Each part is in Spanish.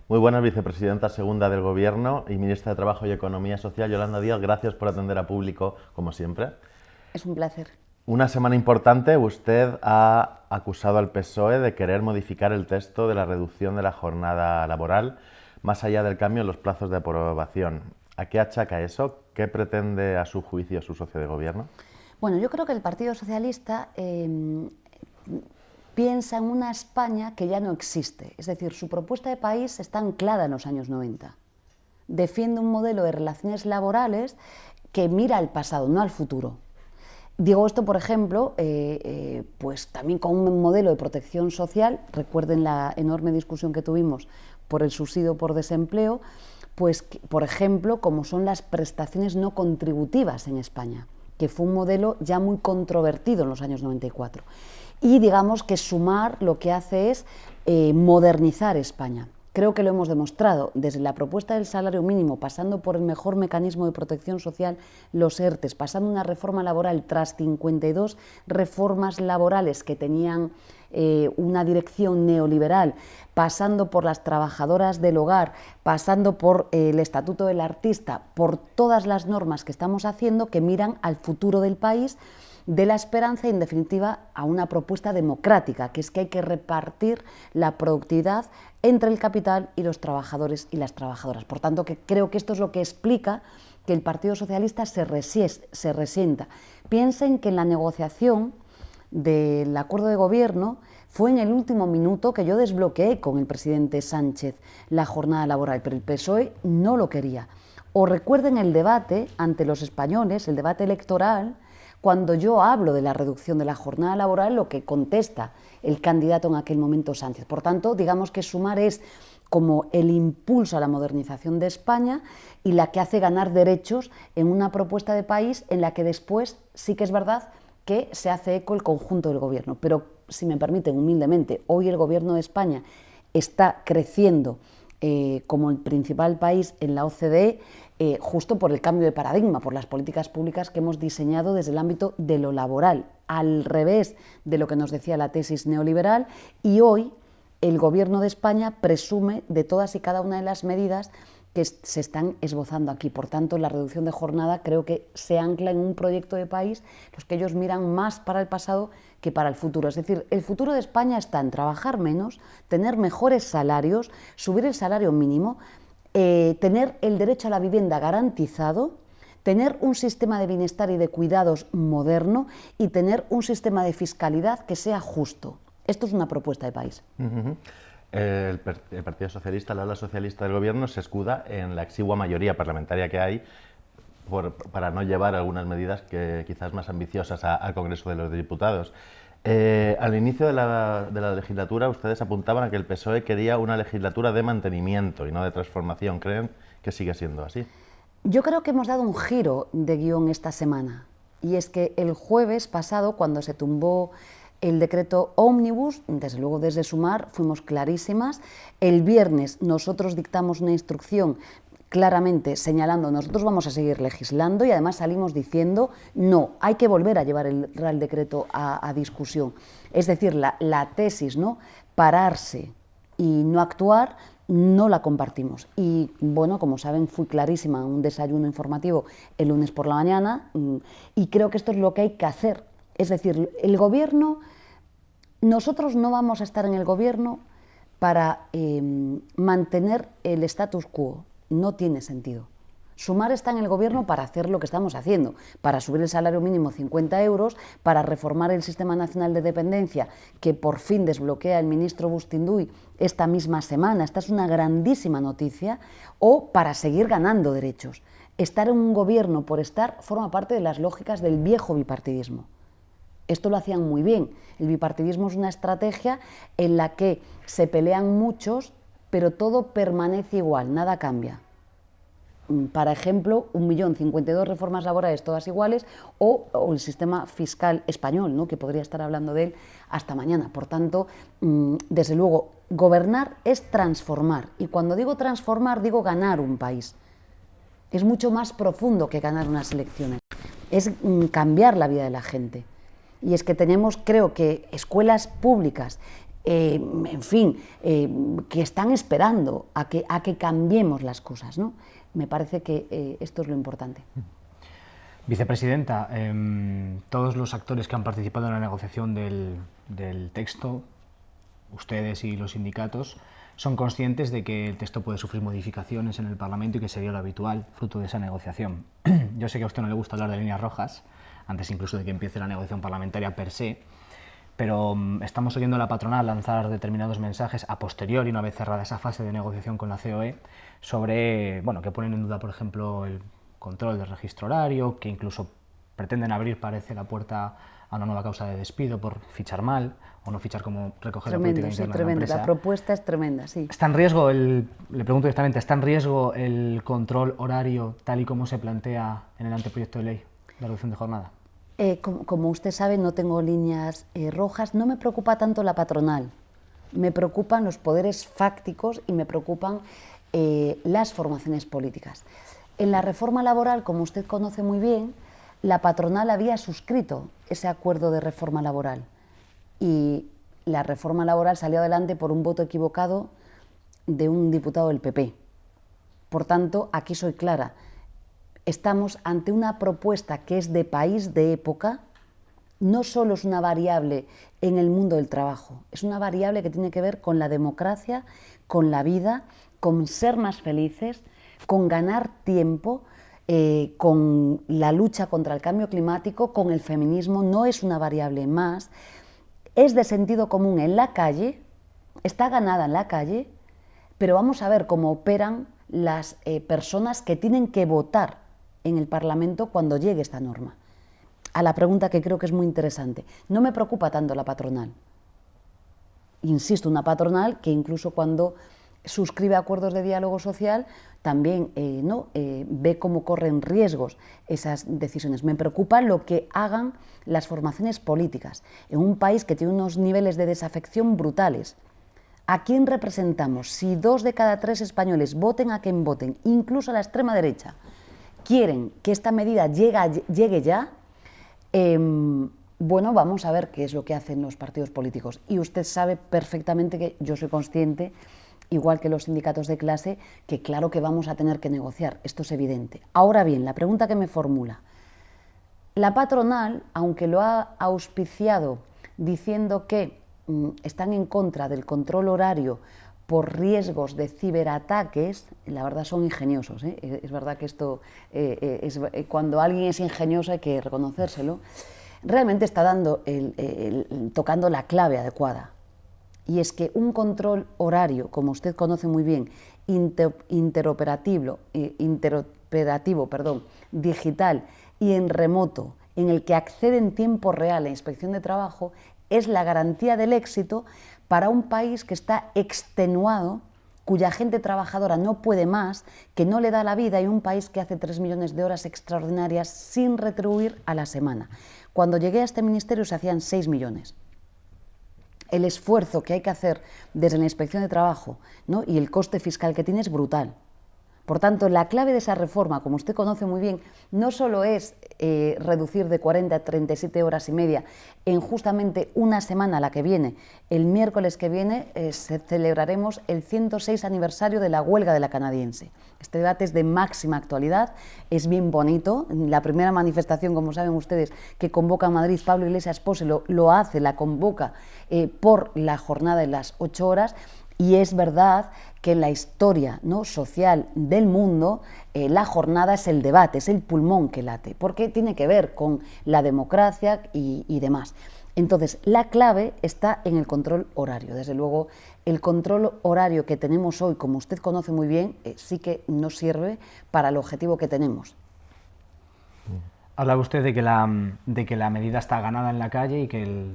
Muy buenas, vicepresidenta segunda del Gobierno y ministra de Trabajo y Economía Social, Yolanda Díaz. Gracias por atender a público, como siempre. Es un placer. Una semana importante. Usted ha acusado al PSOE de querer modificar el texto de la reducción de la jornada laboral, más allá del cambio en los plazos de aprobación. ¿A qué achaca eso? ¿Qué pretende, a su juicio, su socio de gobierno? Bueno, yo creo que el Partido Socialista piensa en una España que ya no existe. Es decir, su propuesta de país está anclada en los años 90. Defiende un modelo de relaciones laborales que mira al pasado, no al futuro. Digo esto, por ejemplo, pues también con un modelo de protección social. Recuerden la enorme discusión que tuvimos por el subsidio por desempleo, pues, por ejemplo, como son las prestaciones no contributivas en España, que fue un modelo ya muy controvertido en los años 94. Y digamos que Sumar lo que hace es modernizar España. Creo que lo hemos demostrado, desde la propuesta del salario mínimo, pasando por el mejor mecanismo de protección social, los ERTES, pasando una reforma laboral tras 52 reformas laborales que tenían una dirección neoliberal, pasando por las trabajadoras del hogar, pasando por el Estatuto del Artista, por todas las normas que estamos haciendo que miran al futuro del país, de la esperanza y, en definitiva, a una propuesta democrática, que es que hay que repartir la productividad entre el capital y los trabajadores y las trabajadoras. Por tanto, que creo que esto es lo que explica que el Partido Socialista se resienta. Piensen que en la negociación del acuerdo de gobierno fue en el último minuto que yo desbloqueé con el presidente Sánchez la jornada laboral, pero el PSOE no lo quería. O recuerden el debate ante los españoles, el debate electoral, cuando yo hablo de la reducción de la jornada laboral, lo que contesta el candidato en aquel momento, Sánchez. Por tanto, digamos que Sumar es como el impulso a la modernización de España y la que hace ganar derechos en una propuesta de país en la que después sí que es verdad que se hace eco el conjunto del gobierno. Pero, si me permiten, humildemente, hoy el gobierno de España está creciendo como el principal país en la OCDE, justo por el cambio de paradigma, por las políticas públicas que hemos diseñado desde el ámbito de lo laboral, al revés de lo que nos decía la tesis neoliberal, y hoy el Gobierno de España presume de todas y cada una de las medidas que se están esbozando aquí. Por tanto, la reducción de jornada creo que se ancla en un proyecto de país, los que ellos miran más para el pasado que para el futuro. Es decir, el futuro de España está en trabajar menos, tener mejores salarios, subir el salario mínimo, tener el derecho a la vivienda garantizado, tener un sistema de bienestar y de cuidados moderno y tener un sistema de fiscalidad que sea justo. Esto es una propuesta de país. El Partido Socialista, el ala socialista del Gobierno, se escuda en la exigua mayoría parlamentaria que hay para no llevar algunas medidas que quizás más ambiciosas al Congreso de los Diputados. Al inicio de la legislatura ustedes apuntaban a que el PSOE quería una legislatura de mantenimiento y no de transformación. ¿Creen que sigue siendo así? Yo creo que hemos dado un giro de guión esta semana, y es que el jueves pasado, cuando se tumbó el decreto ómnibus, desde luego desde Sumar fuimos clarísimas. El viernes nosotros dictamos una instrucción claramente señalando: nosotros vamos a seguir legislando, y además salimos diciendo: no, hay que volver a llevar el Real Decreto a discusión. Es decir, la tesis, ¿no?, pararse y no actuar, no la compartimos. Y bueno, como saben, fui clarísima en un desayuno informativo el lunes por la mañana, y creo que esto es lo que hay que hacer. Es decir, el gobierno, nosotros no vamos a estar en el gobierno para mantener el status quo. No tiene sentido. Sumar está en el gobierno para hacer lo que estamos haciendo, para subir el salario mínimo 50 euros, para reformar el Sistema Nacional de Dependencia, que por fin desbloquea el ministro Bustinduy esta misma semana. Esta es una grandísima noticia. O para seguir ganando derechos. Estar en un gobierno por estar forma parte de las lógicas del viejo bipartidismo. Esto lo hacían muy bien. El bipartidismo es una estrategia en la que se pelean muchos, pero todo permanece igual, nada cambia. Por ejemplo, 1.052.000 reformas laborales todas iguales, o el sistema fiscal español, ¿no?, que podría estar hablando de él hasta mañana. Por tanto, desde luego, gobernar es transformar, y cuando digo transformar digo ganar un país. Es mucho más profundo que ganar unas elecciones, es cambiar la vida de la gente. Y es que tenemos, creo que, escuelas públicas en fin, que están esperando a que cambiemos las cosas, ¿no? Me parece que esto es lo importante. Vicepresidenta, todos los actores que han participado en la negociación del texto, ustedes y los sindicatos, son conscientes de que el texto puede sufrir modificaciones en el Parlamento y que sería lo habitual, fruto de esa negociación. Yo sé que a usted no le gusta hablar de líneas rojas, antes incluso de que empiece la negociación parlamentaria per se, pero estamos oyendo a la patronal lanzar determinados mensajes a posteriori, una vez cerrada esa fase de negociación con la COE, sobre, bueno, que ponen en duda, por ejemplo, el control del registro horario, que incluso pretenden abrir, parece, la puerta a una nueva causa de despido por fichar mal o no fichar como recoger la política interna de la empresa. La propuesta es tremenda, sí. ¿Está en riesgo, le pregunto directamente, ¿está en riesgo el control horario tal y como se plantea en el anteproyecto de ley de reducción de jornada? Como usted sabe, no tengo líneas rojas. No me preocupa tanto la patronal, me preocupan los poderes fácticos y me preocupan las formaciones políticas. En la reforma laboral, como usted conoce muy bien, la patronal había suscrito ese acuerdo de reforma laboral y la reforma laboral salió adelante por un voto equivocado de un diputado del PP. Por tanto, aquí soy clara, estamos ante una propuesta que es de país de época, no solo es una variable en el mundo del trabajo, es una variable que tiene que ver con la democracia, con la vida, con ser más felices, con ganar tiempo, con la lucha contra el cambio climático, con el feminismo. No es una variable más, es de sentido común en la calle, está ganada en la calle, pero vamos a ver cómo operan las personas que tienen que votar en el Parlamento cuando llegue esta norma. A la pregunta que creo que es muy interesante, no me preocupa tanto la patronal. Insisto, una patronal que incluso cuando suscribe acuerdos de diálogo social también ve cómo corren riesgos esas decisiones. Me preocupa lo que hagan las formaciones políticas en un país que tiene unos niveles de desafección brutales. ¿A quién representamos? Si 2 de cada 3 españoles, voten a quien voten, incluso a la extrema derecha, quieren que esta medida llegue ya, bueno, vamos a ver qué es lo que hacen los partidos políticos. Y usted sabe perfectamente que yo soy consciente, igual que los sindicatos de clase, que claro que vamos a tener que negociar, esto es evidente. Ahora bien, la pregunta que me formula, la patronal, aunque lo ha auspiciado diciendo que están en contra del control horario por riesgos de ciberataques, la verdad son ingeniosos, ¿eh? Es verdad que esto, cuando alguien es ingenioso hay que reconocérselo, realmente está tocando la clave adecuada. Y es que un control horario, como usted conoce muy bien, interoperativo, digital y en remoto, en el que accede en tiempo real la Inspección de Trabajo, es la garantía del éxito para un país que está extenuado, cuya gente trabajadora no puede más, que no le da la vida, y un país que hace 3 millones de horas extraordinarias sin retribuir a la semana. Cuando llegué a este ministerio se hacían 6 millones. El esfuerzo que hay que hacer desde la Inspección de Trabajo, ¿no?, y el coste fiscal que tiene es brutal. Por tanto, la clave de esa reforma, como usted conoce muy bien, no solo es reducir de 40 a 37 horas y media en justamente una semana la que viene. El miércoles que viene celebraremos el 106 aniversario de la huelga de la canadiense. Este debate es de máxima actualidad, es bien bonito. La primera manifestación, como saben ustedes, que convoca a Madrid, Pablo Iglesias Pose, lo hace, la convoca por la jornada de las 8 horas. Y es verdad que en la historia, ¿no?, social del mundo, la jornada es el debate, es el pulmón que late, porque tiene que ver con la democracia y demás. Entonces, la clave está en el control horario. Desde luego, el control horario que tenemos hoy, como usted conoce muy bien, sí que no sirve para el objetivo que tenemos. Hablaba usted de que la medida está ganada en la calle y que el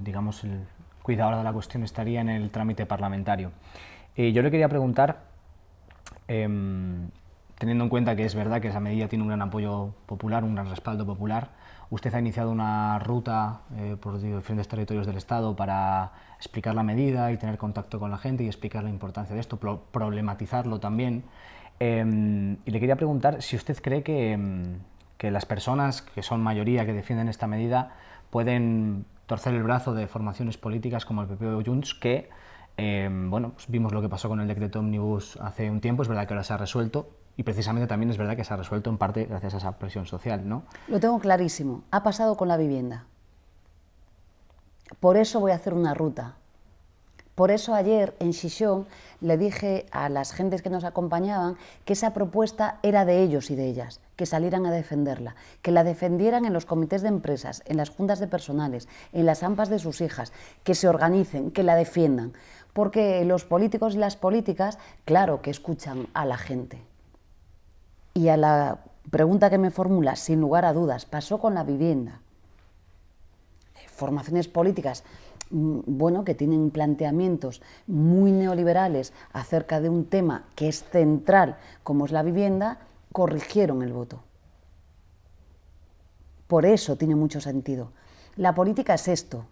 cuidado ahora de la cuestión estaría en el trámite parlamentario. Yo le quería preguntar, teniendo en cuenta que es verdad que esa medida tiene un gran apoyo popular, un gran respaldo popular, usted ha iniciado una ruta por diferentes territorios del Estado para explicar la medida y tener contacto con la gente y explicar la importancia de esto, problematizarlo también. Y le quería preguntar si usted cree que las personas que son mayoría, que defienden esta medida, pueden torcer el brazo de formaciones políticas como el PP o Junts, que bueno, pues vimos lo que pasó con el decreto Omnibus hace un tiempo, es verdad que ahora se ha resuelto y precisamente también es verdad que se ha resuelto en parte gracias a esa presión social, ¿no? Lo tengo clarísimo, ha pasado con la vivienda. Por eso voy a hacer una ruta. Por eso ayer en Xixón le dije a las gentes que nos acompañaban que esa propuesta era de ellos y de ellas, que salieran a defenderla, que la defendieran en los comités de empresas, en las juntas de personales, en las AMPAs de sus hijas, que se organicen, que la defiendan. Porque los políticos y las políticas, claro que escuchan a la gente. Y a la pregunta que me formula, sin lugar a dudas, pasó con la vivienda. Formaciones políticas, bueno, que tienen planteamientos muy neoliberales acerca de un tema que es central, como es la vivienda, corrigieron el voto. Por eso tiene mucho sentido. La política es esto.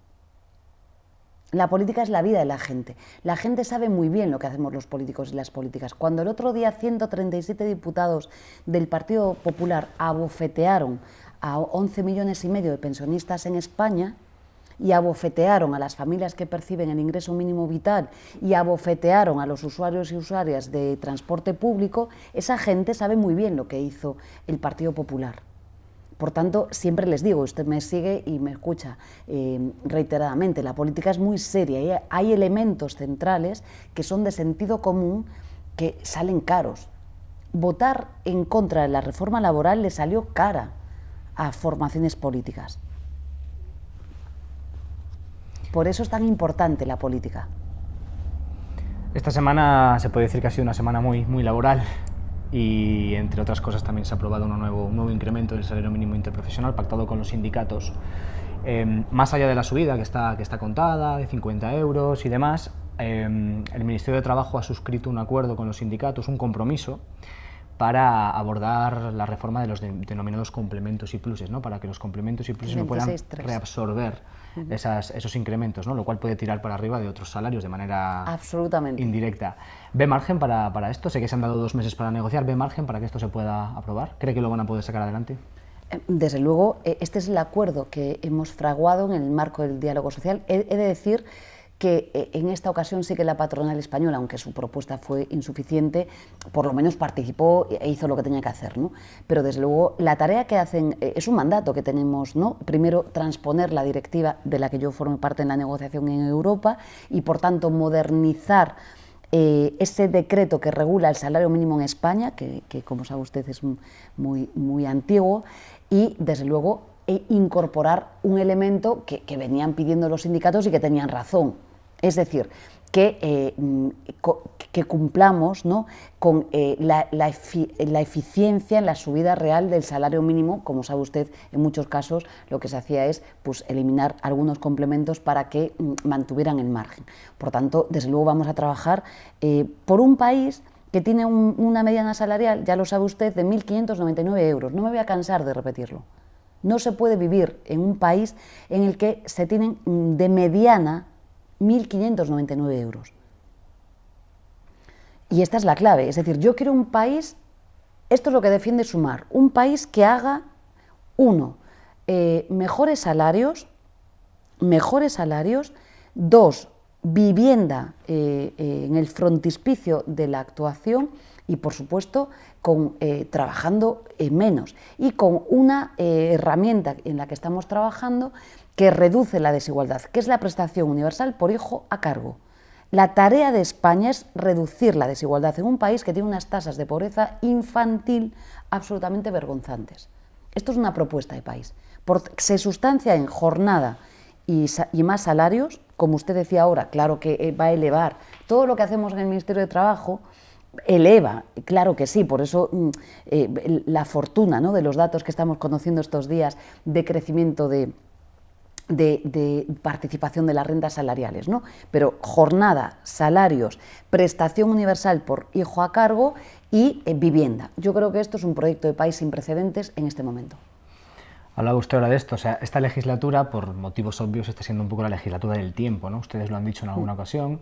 La política es la vida de la gente. La gente sabe muy bien lo que hacemos los políticos y las políticas. Cuando el otro día 137 diputados del Partido Popular abofetearon a 11,5 millones de pensionistas en España, y abofetearon a las familias que perciben el ingreso mínimo vital y abofetearon a los usuarios y usuarias de transporte público, esa gente sabe muy bien lo que hizo el Partido Popular. Por tanto, siempre les digo, usted me sigue y me escucha reiteradamente, la política es muy seria y hay elementos centrales que son de sentido común que salen caros. Votar en contra de la reforma laboral le salió cara a formaciones políticas. Por eso es tan importante la política. Esta semana se puede decir que ha sido una semana muy laboral y, entre otras cosas, también se ha aprobado un nuevo incremento del salario mínimo interprofesional pactado con los sindicatos. Más allá de la subida que está contada, de 50 euros y demás, el Ministerio de Trabajo ha suscrito un acuerdo con los sindicatos, un compromiso, para abordar la reforma de los denominados complementos y pluses, ¿no? Para que los complementos y pluses no puedan reabsorber esos incrementos, ¿no? Lo cual puede tirar para arriba de otros salarios de manera absolutamente indirecta. ¿Ve margen para esto? Sé que se han dado 2 meses para negociar. ¿Ve margen para que esto se pueda aprobar? ¿Cree que lo van a poder sacar adelante? Desde luego, este es el acuerdo que hemos fraguado en el marco del diálogo social. He de decir que en esta ocasión sí que la patronal española, aunque su propuesta fue insuficiente, por lo menos participó e hizo lo que tenía que hacer, ¿no? Pero desde luego la tarea que hacen es un mandato que tenemos, ¿no? Primero, transponer la directiva de la que yo formo parte en la negociación en Europa y, por tanto, modernizar ese decreto que regula el salario mínimo en España, que como sabe usted es muy antiguo, y desde luego incorporar un elemento que venían pidiendo los sindicatos y que tenían razón. Es decir, que cumplamos, ¿no? Con la eficiencia en la subida real del salario mínimo. Como sabe usted, en muchos casos lo que se hacía es pues, eliminar algunos complementos para que mantuvieran el margen. Por tanto, desde luego vamos a trabajar por un país que tiene una mediana salarial, ya lo sabe usted, de 1.599 euros. No me voy a cansar de repetirlo. No se puede vivir en un país en el que se tienen de mediana 1.599 euros. Y esta es la clave, es decir, yo quiero un país, esto es lo que defiende Sumar, un país que haga, mejores salarios, 2, vivienda en el frontispicio de la actuación y, por supuesto, trabajando menos y con una herramienta en la que estamos trabajando que reduce la desigualdad, que es la prestación universal por hijo a cargo. La tarea de España es reducir la desigualdad en un país que tiene unas tasas de pobreza infantil absolutamente vergonzantes. Esto es una propuesta de país. Se sustancia en jornada y más salarios, como usted decía ahora, claro que va a elevar. Todo lo que hacemos en el Ministerio de Trabajo eleva, claro que sí, por eso la fortuna, ¿no? De los datos que estamos conociendo estos días de crecimiento de participación de las rentas salariales, ¿no? Pero jornada, salarios, prestación universal por hijo a cargo y vivienda. Yo creo que esto es un proyecto de país sin precedentes en este momento. Hablaba usted ahora de esto, o sea, esta legislatura, por motivos obvios, está siendo un poco la legislatura del tiempo, ¿no? Ustedes lo han dicho en alguna ocasión.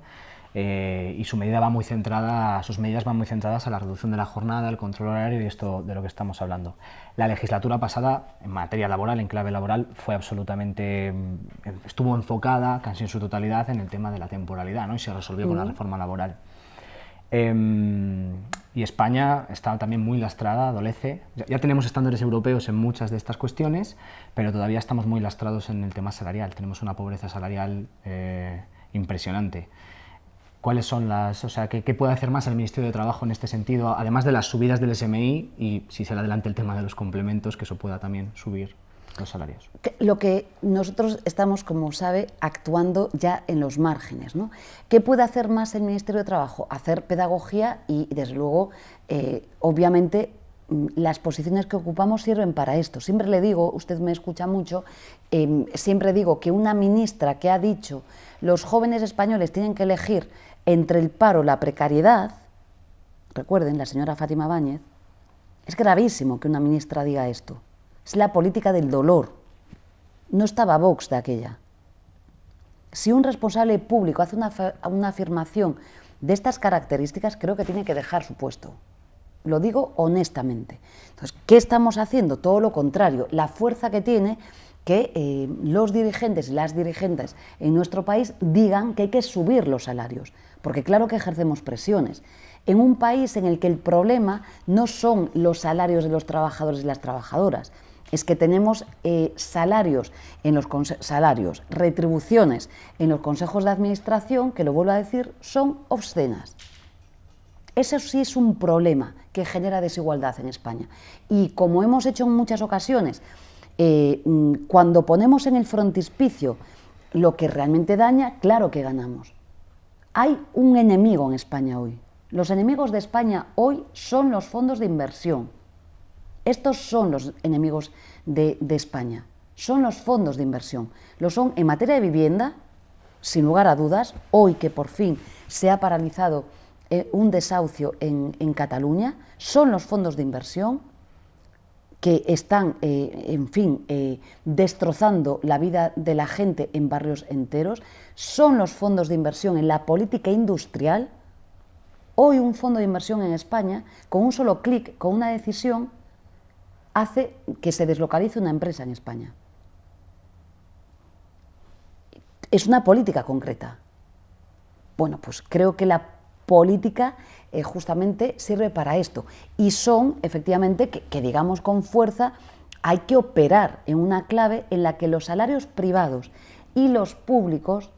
y sus medidas van muy centradas a la reducción de la jornada, el control horario y esto de lo que estamos hablando. La legislatura pasada, en materia laboral, en clave laboral, estuvo enfocada casi en su totalidad en el tema de la temporalidad, ¿no? Y se resolvió con la reforma laboral. Y España está también muy lastrada, adolece. Ya tenemos estándares europeos en muchas de estas cuestiones, pero todavía estamos muy lastrados en el tema salarial. Tenemos una pobreza salarial impresionante. ¿Cuáles son qué puede hacer más el Ministerio de Trabajo en este sentido, además de las subidas del SMI y, si se le adelante el tema de los complementos, que eso pueda también subir los salarios? Lo que nosotros estamos, como sabe, actuando ya en los márgenes, ¿no? ¿Qué puede hacer más el Ministerio de Trabajo? Hacer pedagogía y, desde luego, obviamente, las posiciones que ocupamos sirven para esto. Siempre le digo, usted me escucha mucho, siempre digo que una ministra que ha dicho los jóvenes españoles tienen que elegir entre el paro y la precariedad, recuerden, la señora Fátima Báñez, es gravísimo que una ministra diga esto. Es la política del dolor. No estaba Vox de aquella. Si un responsable público hace una afirmación de estas características, creo que tiene que dejar su puesto. Lo digo honestamente. Entonces, ¿qué estamos haciendo? Todo lo contrario. La fuerza que tiene que los dirigentes y las dirigentes en nuestro país digan que hay que subir los salarios, porque claro que ejercemos presiones. En un país en el que el problema no son los salarios de los trabajadores y las trabajadoras, es que tenemos retribuciones en los consejos de administración, que lo vuelvo a decir, son obscenas. Eso sí es un problema que genera desigualdad en España. Y como hemos hecho en muchas ocasiones, cuando ponemos en el frontispicio lo que realmente daña, claro que ganamos. Hay un enemigo en España hoy. Los enemigos de España hoy son los fondos de inversión. Estos son los enemigos de España, son los fondos de inversión. Lo son en materia de vivienda, sin lugar a dudas, hoy que por fin se ha paralizado un desahucio en Cataluña, son los fondos de inversión que están, destrozando la vida de la gente en barrios enteros, son los fondos de inversión en la política industrial. Hoy un fondo de inversión en España, con un solo clic, con una decisión, hace que se deslocalice una empresa en España. Es una política concreta. Bueno, pues creo que la política justamente sirve para esto. Y son, efectivamente, que digamos con fuerza, hay que operar en una clave en la que los salarios privados y los públicos,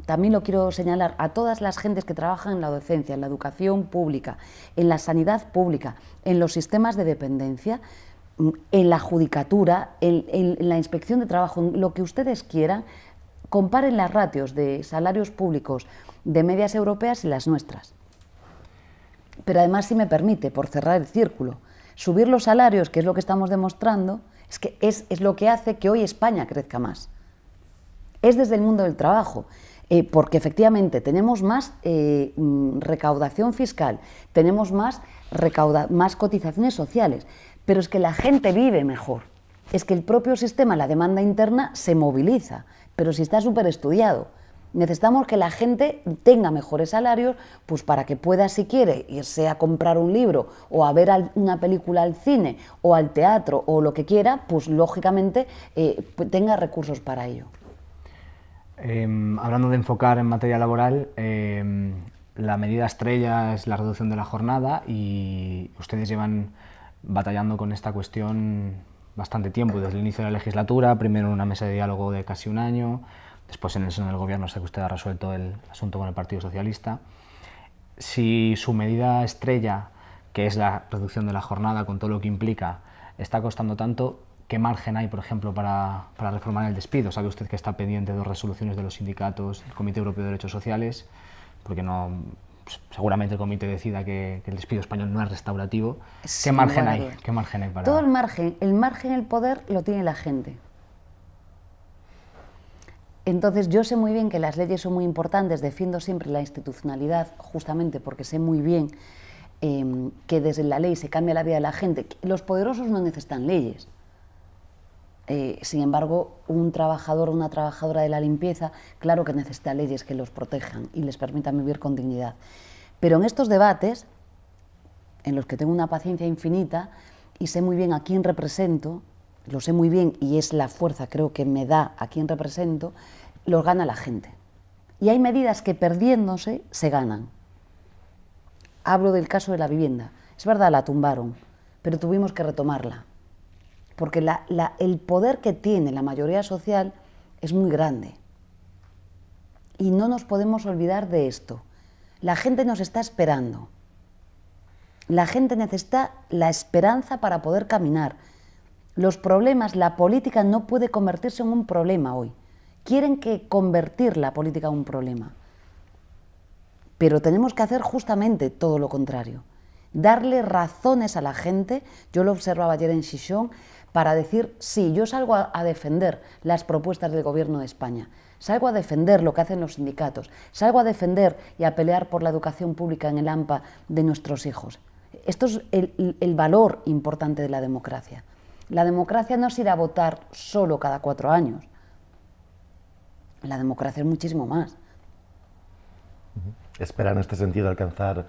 también lo quiero señalar a todas las gentes que trabajan en la docencia, en la educación pública, en la sanidad pública, en los sistemas de dependencia, en la judicatura, en la inspección de trabajo, en lo que ustedes quieran, comparen las ratios de salarios públicos de medias europeas y las nuestras. Pero además, si me permite, por cerrar el círculo, subir los salarios, que es lo que estamos demostrando, es lo que hace que hoy España crezca más. Es desde el mundo del trabajo, porque efectivamente tenemos más recaudación fiscal, tenemos más cotizaciones sociales, pero es que la gente vive mejor, es que el propio sistema, la demanda interna, se moviliza, pero si está súper estudiado. Necesitamos que la gente tenga mejores salarios, pues para que pueda, si quiere, irse a comprar un libro o a ver una película al cine o al teatro o lo que quiera, pues lógicamente tenga recursos para ello. Hablando de enfocar en materia laboral, la medida estrella es la reducción de la jornada y ustedes llevan batallando con esta cuestión bastante tiempo, desde el inicio de la legislatura, primero en una mesa de diálogo de casi un año, después en el seno del gobierno sé que usted ha resuelto el asunto con el Partido Socialista. Si su medida estrella, que es la reducción de la jornada con todo lo que implica, está costando tanto, ¿qué margen hay, por ejemplo, para reformar el despido? Sabe usted que está pendiente de 2 resoluciones de los sindicatos, del Comité Europeo de Derechos Sociales, porque no, seguramente el comité decida que el despido español no es restaurativo. ¿Qué margen hay? ¿Qué margen hay para...? Todo el margen, el poder lo tiene la gente. Entonces yo sé muy bien que las leyes son muy importantes, defiendo siempre la institucionalidad, justamente porque sé muy bien que desde la ley se cambia la vida de la gente. Los poderosos no necesitan leyes. Sin embargo, un trabajador o una trabajadora de la limpieza, claro que necesita leyes que los protejan y les permitan vivir con dignidad. Pero en estos debates, en los que tengo una paciencia infinita y sé muy bien a quién represento, lo sé muy bien y es la fuerza, creo que me da a quién represento, los gana la gente. Y hay medidas que perdiéndose se ganan. Hablo del caso de la vivienda. Es verdad, la tumbaron, pero tuvimos que retomarla. Porque el poder que tiene la mayoría social es muy grande. Y no nos podemos olvidar de esto. La gente nos está esperando. La gente necesita la esperanza para poder caminar. Los problemas, la política no puede convertirse en un problema hoy. Quieren convertir la política en un problema. Pero tenemos que hacer justamente todo lo contrario. Darle razones a la gente, yo lo observaba ayer en Xixón, para decir, sí, yo salgo a defender las propuestas del Gobierno de España, salgo a defender lo que hacen los sindicatos, salgo a defender y a pelear por la educación pública en el AMPA de nuestros hijos. Esto es el valor importante de la democracia. La democracia no es ir a votar solo cada 4 años. La democracia es muchísimo más. ¿Espera en este sentido alcanzar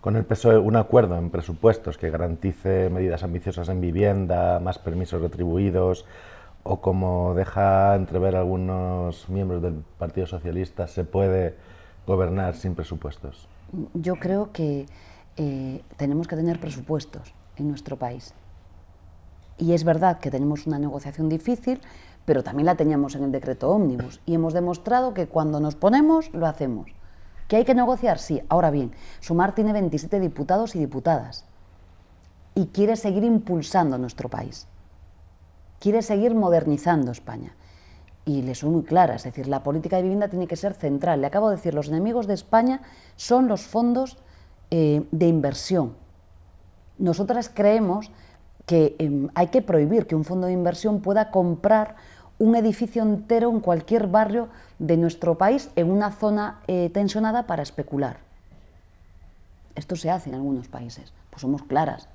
con el PSOE un acuerdo en presupuestos que garantice medidas ambiciosas en vivienda, más permisos retribuidos, o como deja entrever algunos miembros del Partido Socialista, se puede gobernar sin presupuestos? Yo creo que tenemos que tener presupuestos en nuestro país. Y es verdad que tenemos una negociación difícil, pero también la teníamos en el decreto ómnibus y hemos demostrado que cuando nos ponemos, lo hacemos. ¿Que hay que negociar? Sí. Ahora bien, Sumar tiene 27 diputados y diputadas y quiere seguir impulsando nuestro país, quiere seguir modernizando España. Y le soy muy clara, es decir, la política de vivienda tiene que ser central. Le acabo de decir, los enemigos de España son los fondos de inversión. Nosotras creemos que hay que prohibir que un fondo de inversión pueda comprar un edificio entero en cualquier barrio de nuestro país en una zona tensionada para especular. Esto se hace en algunos países, pues somos claras.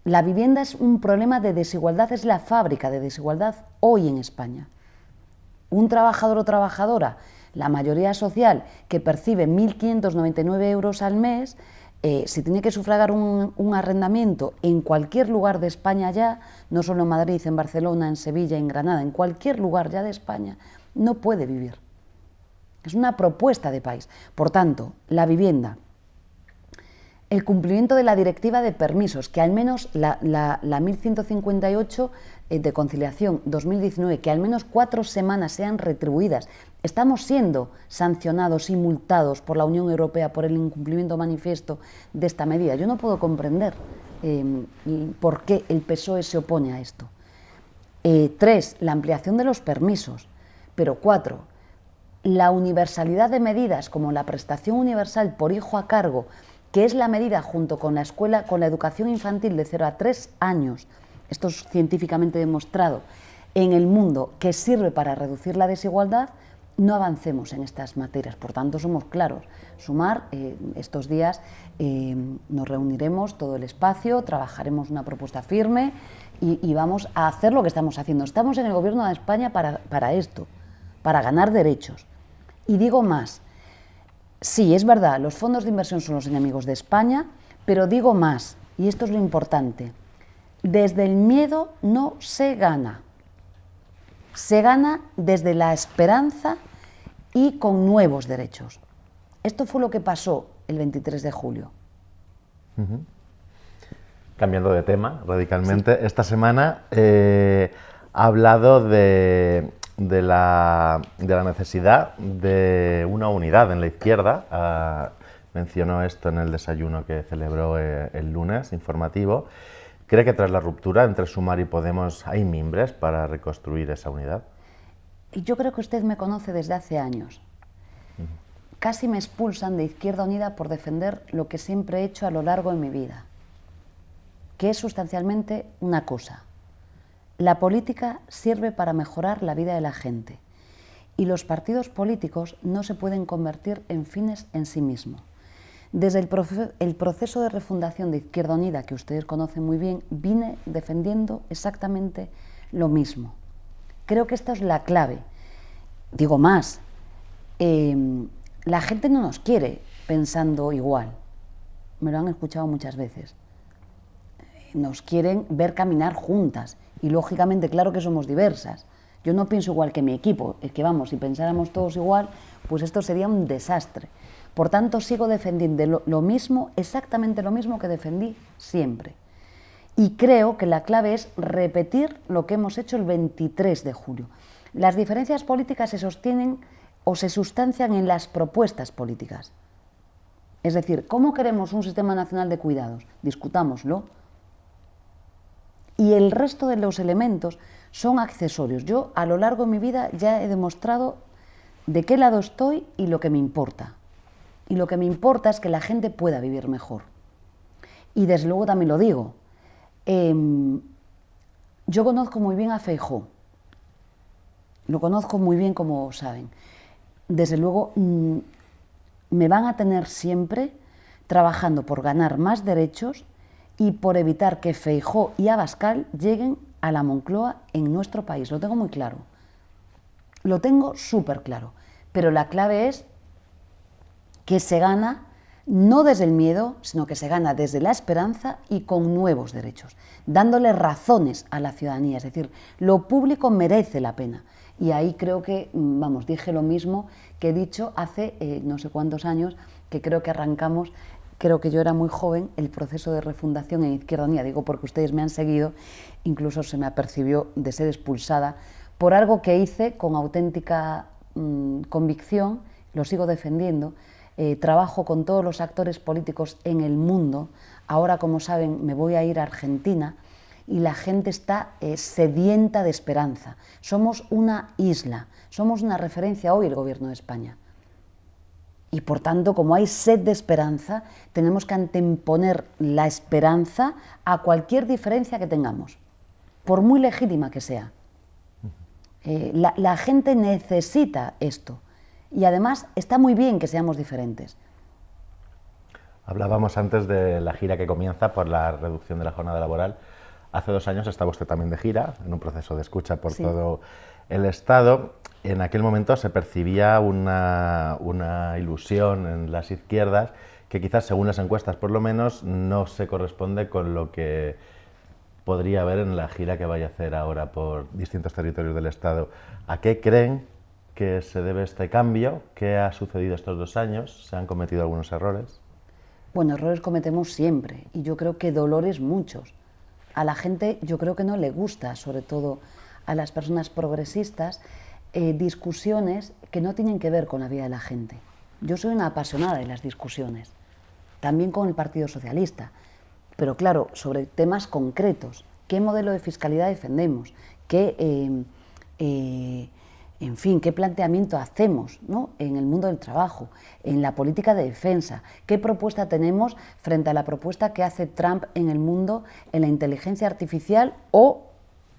La vivienda es un problema de desigualdad, es la fábrica de desigualdad hoy en España. Un trabajador o trabajadora, la mayoría social, que percibe 1.599 euros al mes, si tiene que sufragar un arrendamiento en cualquier lugar de España ya, no solo en Madrid, en Barcelona, en Sevilla, en Granada, en cualquier lugar ya de España, no puede vivir. Es una propuesta de país. Por tanto, la vivienda, el cumplimiento de la directiva de permisos, que al menos la 1158 de conciliación 2019, que al menos 4 semanas sean retribuidas. Estamos siendo sancionados y multados por la Unión Europea por el incumplimiento manifiesto de esta medida. Yo no puedo comprender por qué el PSOE se opone a esto. 3, la ampliación de los permisos. Pero 4, la universalidad de medidas como la prestación universal por hijo a cargo, que es la medida junto con la escuela, con la educación infantil de 0 a 3 años, esto es científicamente demostrado, en el mundo, que sirve para reducir la desigualdad, no avancemos en estas materias. Por tanto, somos claros. Sumar, estos días nos reuniremos todo el espacio, trabajaremos una propuesta firme y vamos a hacer lo que estamos haciendo. Estamos en el Gobierno de España para esto, para ganar derechos. Y digo más, sí, es verdad, los fondos de inversión son los enemigos de España, pero digo más, y esto es lo importante, desde el miedo no se gana. Se gana desde la esperanza y con nuevos derechos. Esto fue lo que pasó el 23 de julio. Cambiando de tema radicalmente, sí. Esta semana ha hablado de la necesidad de una unidad en la izquierda. Mencionó esto en el desayuno que celebró el lunes informativo. ¿Cree que tras la ruptura entre Sumar y Podemos hay mimbres para reconstruir esa unidad? Yo creo que usted me conoce desde hace años. Casi me expulsan de Izquierda Unida por defender lo que siempre he hecho a lo largo de mi vida, que es sustancialmente una cosa. La política sirve para mejorar la vida de la gente y los partidos políticos no se pueden convertir en fines en sí mismos. Desde el proceso de refundación de Izquierda Unida, que ustedes conocen muy bien, vine defendiendo exactamente lo mismo. Creo que esta es la clave. Digo más, la gente no nos quiere pensando igual. Me lo han escuchado muchas veces. Nos quieren ver caminar juntas y lógicamente claro que somos diversas. Yo no pienso igual que mi equipo, es que vamos, si pensáramos todos igual, pues esto sería un desastre. Por tanto, sigo defendiendo lo mismo, exactamente lo mismo que defendí siempre. Y creo que la clave es repetir lo que hemos hecho el 23 de julio. Las diferencias políticas se sostienen o se sustancian en las propuestas políticas. Es decir, ¿cómo queremos un sistema nacional de cuidados? Discutámoslo. Y el resto de los elementos son accesorios. Yo a lo largo de mi vida ya he demostrado de qué lado estoy y lo que me importa. Y lo que me importa es que la gente pueda vivir mejor. Y desde luego también lo digo, yo conozco muy bien a Feijóo, lo conozco muy bien como saben. Desde luego me van a tener siempre trabajando por ganar más derechos y por evitar que Feijóo y Abascal lleguen a la Moncloa en nuestro país. Lo tengo muy claro, lo tengo súper claro, pero la clave es que se gana no desde el miedo, sino que se gana desde la esperanza y con nuevos derechos, dándole razones a la ciudadanía, es decir, lo público merece la pena. Y ahí creo que, vamos, dije lo mismo que he dicho hace no sé cuántos años, que creo que arrancamos, creo que yo era muy joven, el proceso de refundación en Izquierda Unida, digo porque ustedes me han seguido, incluso se me apercibió de ser expulsada por algo que hice con auténtica convicción, lo sigo defendiendo. Trabajo con todos los actores políticos en el mundo. Ahora, como saben, me voy a ir a Argentina y la gente está sedienta de esperanza. Somos una isla, somos una referencia hoy el Gobierno de España. Y por tanto, como hay sed de esperanza, tenemos que anteponer la esperanza a cualquier diferencia que tengamos, por muy legítima que sea. La gente necesita esto. Y además está muy bien que seamos diferentes. Hablábamos antes de la gira que comienza por la reducción de la jornada laboral. Hace 2 años estaba usted también de gira, en un proceso de escucha por todo el Estado. En aquel momento se percibía una ilusión en las izquierdas que quizás, según las encuestas por lo menos, no se corresponde con lo que podría haber en la gira que vaya a hacer ahora por distintos territorios del Estado. ¿A qué creen que se debe este cambio? ¿Qué ha sucedido estos 2 años? ¿Se han cometido algunos errores? Bueno, errores cometemos siempre y yo creo que dolores muchos. A la gente yo creo que no le gusta, sobre todo a las personas progresistas, discusiones que no tienen que ver con la vida de la gente. Yo soy una apasionada de las discusiones, también con el Partido Socialista, pero claro, sobre temas concretos. ¿Qué modelo de fiscalidad defendemos? En fin, qué planteamiento hacemos, ¿no?, en el mundo del trabajo, en la política de defensa, qué propuesta tenemos frente a la propuesta que hace Trump en el mundo en la inteligencia artificial o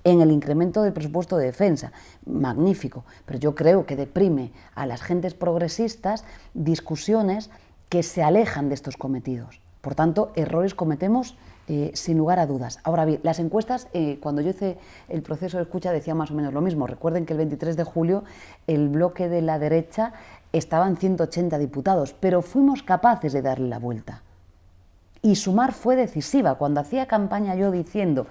en el incremento del presupuesto de defensa. Magnífico, pero yo creo que deprime a las gentes progresistas discusiones que se alejan de estos cometidos. Por tanto, errores cometemos sin lugar a dudas. Ahora bien, las encuestas, cuando yo hice el proceso de escucha, decía más o menos lo mismo. Recuerden que el 23 de julio el bloque de la derecha estaba en 180 diputados, pero fuimos capaces de darle la vuelta. Y Sumar fue decisiva. Cuando hacía campaña yo diciendo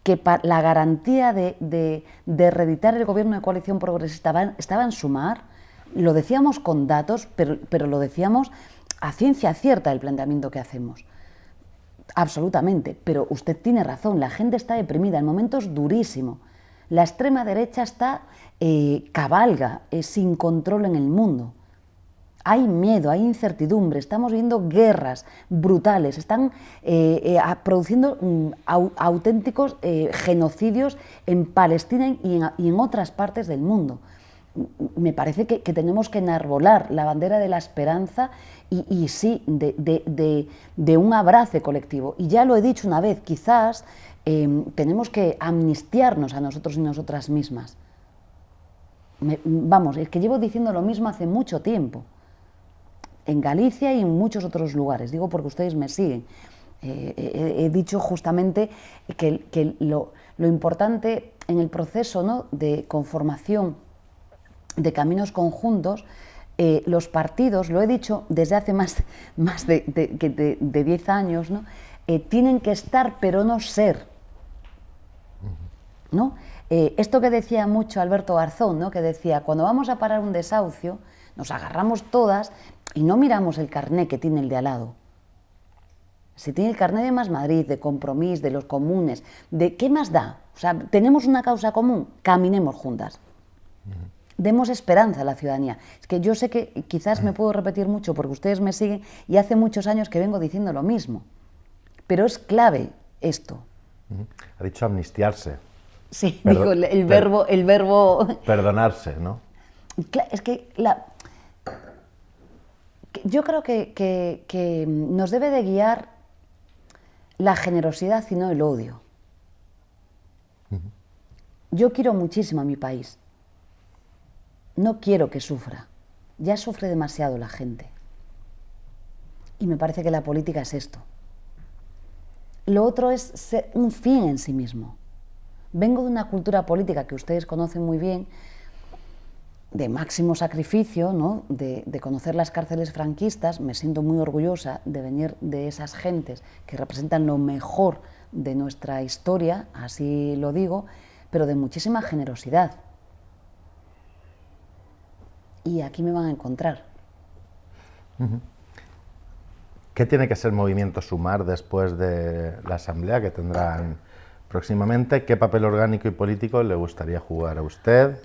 que la garantía de reeditar el gobierno de coalición progresista estaba en Sumar, lo decíamos con datos, pero lo decíamos a ciencia cierta el planteamiento que hacemos. Absolutamente, pero usted tiene razón, la gente está deprimida, el momento es durísimo. La extrema derecha está cabalga, sin control en el mundo. Hay miedo, hay incertidumbre, estamos viendo guerras brutales, están produciendo auténticos genocidios en Palestina y en otras partes del mundo. Me parece que tenemos que enarbolar la bandera de la esperanza y sí, de un abrazo colectivo. Y ya lo he dicho una vez, quizás tenemos que amnistiarnos a nosotros y nosotras mismas. Vamos, es que llevo diciendo lo mismo hace mucho tiempo, en Galicia y en muchos otros lugares, digo porque ustedes me siguen. He dicho justamente que lo importante en el proceso, ¿no?, de conformación de caminos conjuntos, los partidos, lo he dicho desde hace más de 10 años, ¿no?, tienen que estar pero no ser, ¿no? Esto que decía mucho Alberto Garzón, ¿no?, que decía, cuando vamos a parar un desahucio, nos agarramos todas y no miramos el carné que tiene el de al lado. Si tiene el carné de Más Madrid, de Compromís, de los comunes, ¿de qué más da? O sea, tenemos una causa común, caminemos juntas. Demos esperanza a la ciudadanía. Es que yo sé que quizás me puedo repetir mucho porque ustedes me siguen y hace muchos años que vengo diciendo lo mismo. Pero es clave esto. Ha dicho amnistiarse. Sí, digo el verbo... Perdonarse, ¿no? Es que yo creo que nos debe de guiar la generosidad y no el odio. Yo quiero muchísimo a mi país. No quiero que sufra. Ya sufre demasiado la gente. Y me parece que la política es esto. Lo otro es ser un fin en sí mismo. Vengo de una cultura política que ustedes conocen muy bien, de máximo sacrificio, ¿no?, de conocer las cárceles franquistas. Me siento muy orgullosa de venir de esas gentes que representan lo mejor de nuestra historia, así lo digo, pero de muchísima generosidad. Y aquí me van a encontrar. ¿Qué tiene que ser Movimiento Sumar después de la asamblea que tendrán próximamente? ¿Qué papel orgánico y político le gustaría jugar a usted?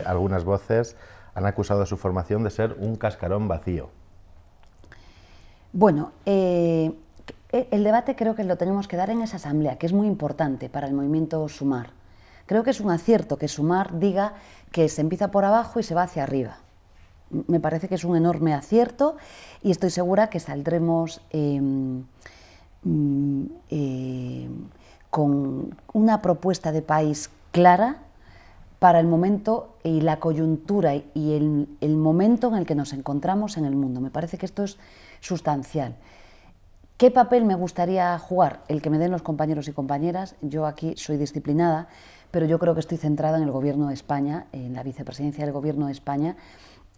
Algunas voces han acusado su formación de ser un cascarón vacío. Bueno, el debate creo que lo tenemos que dar en esa asamblea, que es muy importante para el movimiento Sumar. Creo que es un acierto que Sumar diga que se empieza por abajo y se va hacia arriba. Me parece que es un enorme acierto y estoy segura que saldremos con una propuesta de país clara para el momento y la coyuntura y el momento en el que nos encontramos en el mundo. Me parece que esto es sustancial. ¿Qué papel me gustaría jugar? El que me den los compañeros y compañeras. Yo aquí soy disciplinada, pero yo creo que estoy centrada en el Gobierno de España, en la vicepresidencia del Gobierno de España,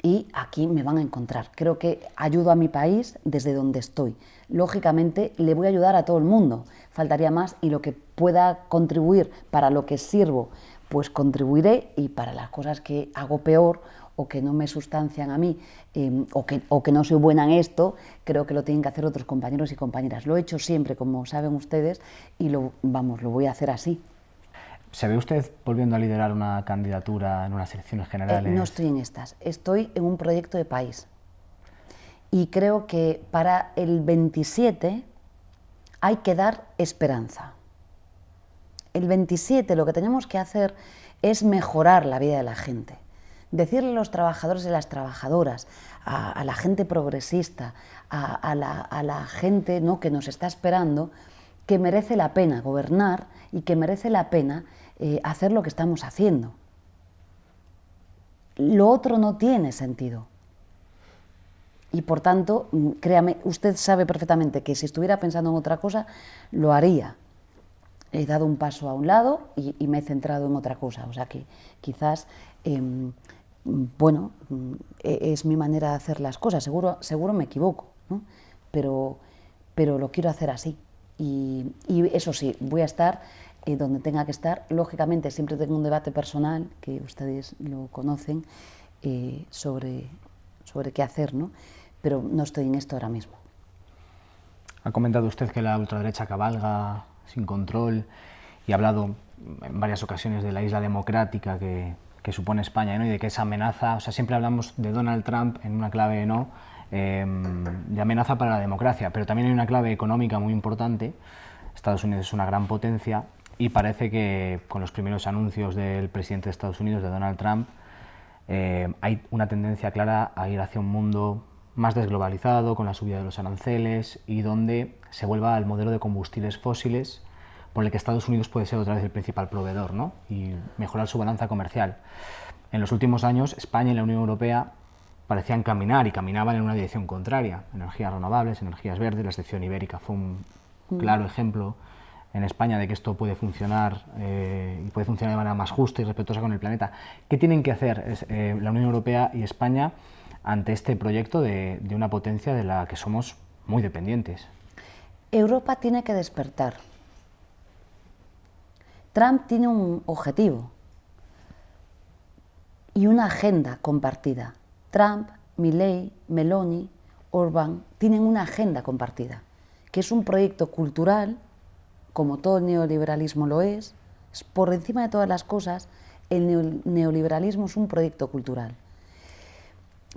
y aquí me van a encontrar. Creo que ayudo a mi país desde donde estoy. Lógicamente le voy a ayudar a todo el mundo, faltaría más, y lo que pueda contribuir para lo que sirvo, pues contribuiré, y para las cosas que hago peor o que no me sustancian a mí o que no soy buena en esto, creo que lo tienen que hacer otros compañeros y compañeras. Lo he hecho siempre, como saben ustedes, y lo voy a hacer así. ¿Se ve usted volviendo a liderar una candidatura en unas elecciones generales? No estoy en estas, estoy en un proyecto de país. Y creo que para el 27 hay que dar esperanza. El 27 lo que tenemos que hacer es mejorar la vida de la gente. Decirle a los trabajadores y las trabajadoras, a la gente progresista, a la gente, ¿no?, que nos está esperando, que merece la pena gobernar y que merece la pena hacer lo que estamos haciendo. Lo otro no tiene sentido. Y por tanto, créame, usted sabe perfectamente que si estuviera pensando en otra cosa, lo haría. He dado un paso a un lado y me he centrado en otra cosa. O sea que quizás, bueno, es mi manera de hacer las cosas. Seguro me equivoco, ¿no? Pero lo quiero hacer así. Y eso sí, voy a estar donde tenga que estar. Lógicamente siempre tengo un debate personal, que ustedes lo conocen, sobre qué hacer, ¿no? Pero no estoy en esto ahora mismo. Ha comentado usted que la ultraderecha cabalga sin control y ha hablado en varias ocasiones de la isla democrática que supone España, ¿no?, y de que esa amenaza, o sea, siempre hablamos de Donald Trump en una clave, ¿no?, de amenaza para la democracia, pero también hay una clave económica muy importante. Estados Unidos es una gran potencia y parece que con los primeros anuncios del presidente de Estados Unidos, de Donald Trump, hay una tendencia clara a ir hacia un mundo más desglobalizado, con la subida de los aranceles y donde se vuelva al modelo de combustibles fósiles por el que Estados Unidos puede ser otra vez el principal proveedor, ¿no?, y mejorar su balanza comercial. En los últimos años, España y la Unión Europea parecían caminar y caminaban en una dirección contraria. Energías renovables, energías verdes, la excepción ibérica fue claro ejemplo en España de que esto puede funcionar y puede funcionar de manera más justa y respetuosa con el planeta. ¿Qué tienen que hacer la Unión Europea y España ante este proyecto de una potencia de la que somos muy dependientes? Europa tiene que despertar. Trump tiene un objetivo y una agenda compartida. Trump, Milei, Meloni, Orbán tienen una agenda compartida, que es un proyecto cultural, como todo el neoliberalismo lo es por encima de todas las cosas, el neoliberalismo es un proyecto cultural.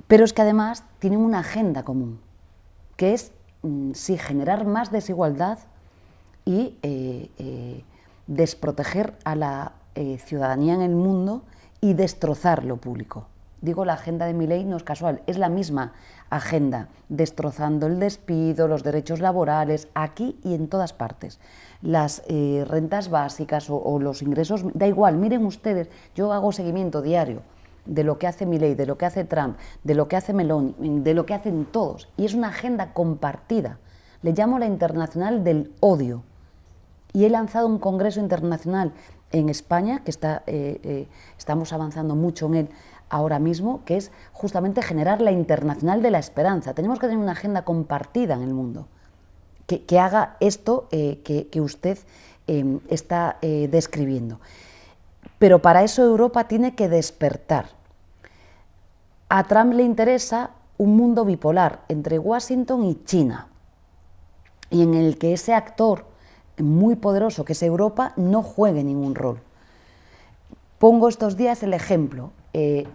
Pero es que además tienen una agenda común, que es sí, generar más desigualdad y desproteger a la ciudadanía en el mundo y destrozar lo público. Digo, la agenda de Milei no es casual, es la misma agenda, destrozando el despido, los derechos laborales, aquí y en todas partes. Las rentas básicas o los ingresos, da igual, miren ustedes, yo hago seguimiento diario de lo que hace Milei, de lo que hace Trump, de lo que hace Meloni, de lo que hacen todos, y es una agenda compartida. Le llamo la Internacional del Odio, y he lanzado un congreso internacional en España, que estamos avanzando mucho en él ahora mismo, que es justamente generar la Internacional de la Esperanza. Tenemos que tener una agenda compartida en el mundo, que haga esto que usted está describiendo. Pero para eso Europa tiene que despertar. A Trump le interesa un mundo bipolar entre Washington y China, y en el que ese actor muy poderoso que es Europa no juegue ningún rol. Pongo estos días el ejemplo.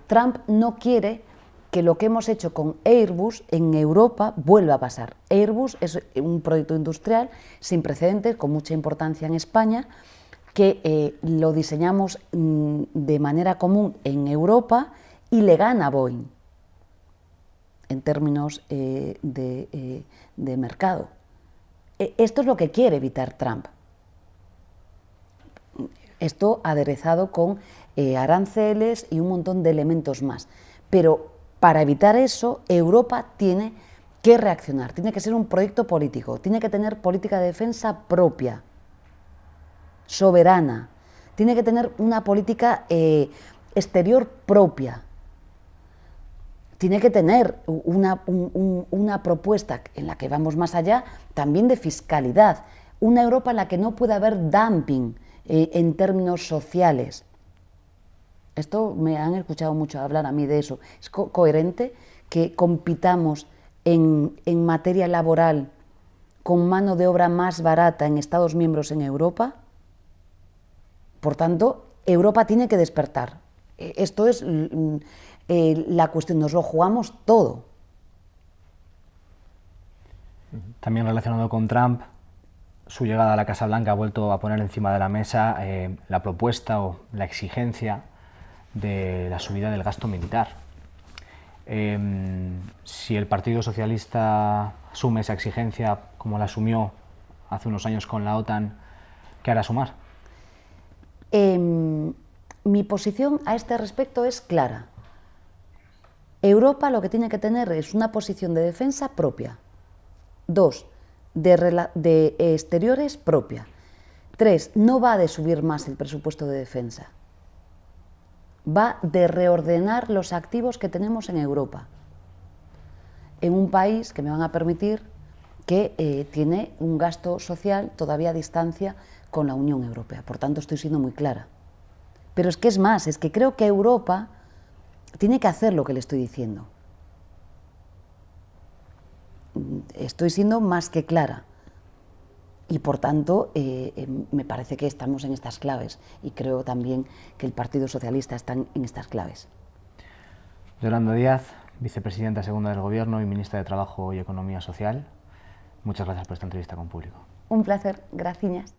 Trump no quiere que lo que hemos hecho con Airbus en Europa vuelva a pasar. Airbus es un proyecto industrial sin precedentes, con mucha importancia en España, que lo diseñamos de manera común en Europa y le gana a Boeing en términos de mercado. Esto es lo que quiere evitar Trump. Esto aderezado con aranceles y un montón de elementos más. Pero para evitar eso, Europa tiene que reaccionar, tiene que ser un proyecto político, tiene que tener política de defensa propia, soberana, tiene que tener una política exterior propia, tiene que tener una propuesta en la que vamos más allá, también de fiscalidad, una Europa en la que no puede haber dumping en términos sociales. Esto me han escuchado mucho hablar a mí de eso. ¿Es coherente que compitamos en materia laboral con mano de obra más barata en Estados miembros en Europa? Por tanto, Europa tiene que despertar. Esto es la cuestión, nos lo jugamos todo. También relacionado con Trump, su llegada a la Casa Blanca ha vuelto a poner encima de la mesa la propuesta o la exigencia de la subida del gasto militar. Si el Partido Socialista asume esa exigencia como la asumió hace unos años con la OTAN, ¿qué hará sumar? Mi posición a este respecto es clara. Europa lo que tiene que tener es una posición de defensa propia. 2, de exteriores propia. 3, no va de subir más el presupuesto de defensa. Va de reordenar los activos que tenemos en Europa. En un país que me van a permitir que tiene un gasto social todavía a distancia con la Unión Europea. Por tanto, estoy siendo muy clara. Pero es que es más, es que creo que Europa tiene que hacer lo que le estoy diciendo. Estoy siendo más que clara. Y por tanto, me parece que estamos en estas claves y creo también que el Partido Socialista está en estas claves. Yolanda Díaz, vicepresidenta segunda del Gobierno y ministra de Trabajo y Economía Social, muchas gracias por esta entrevista con Público. Un placer, gracias.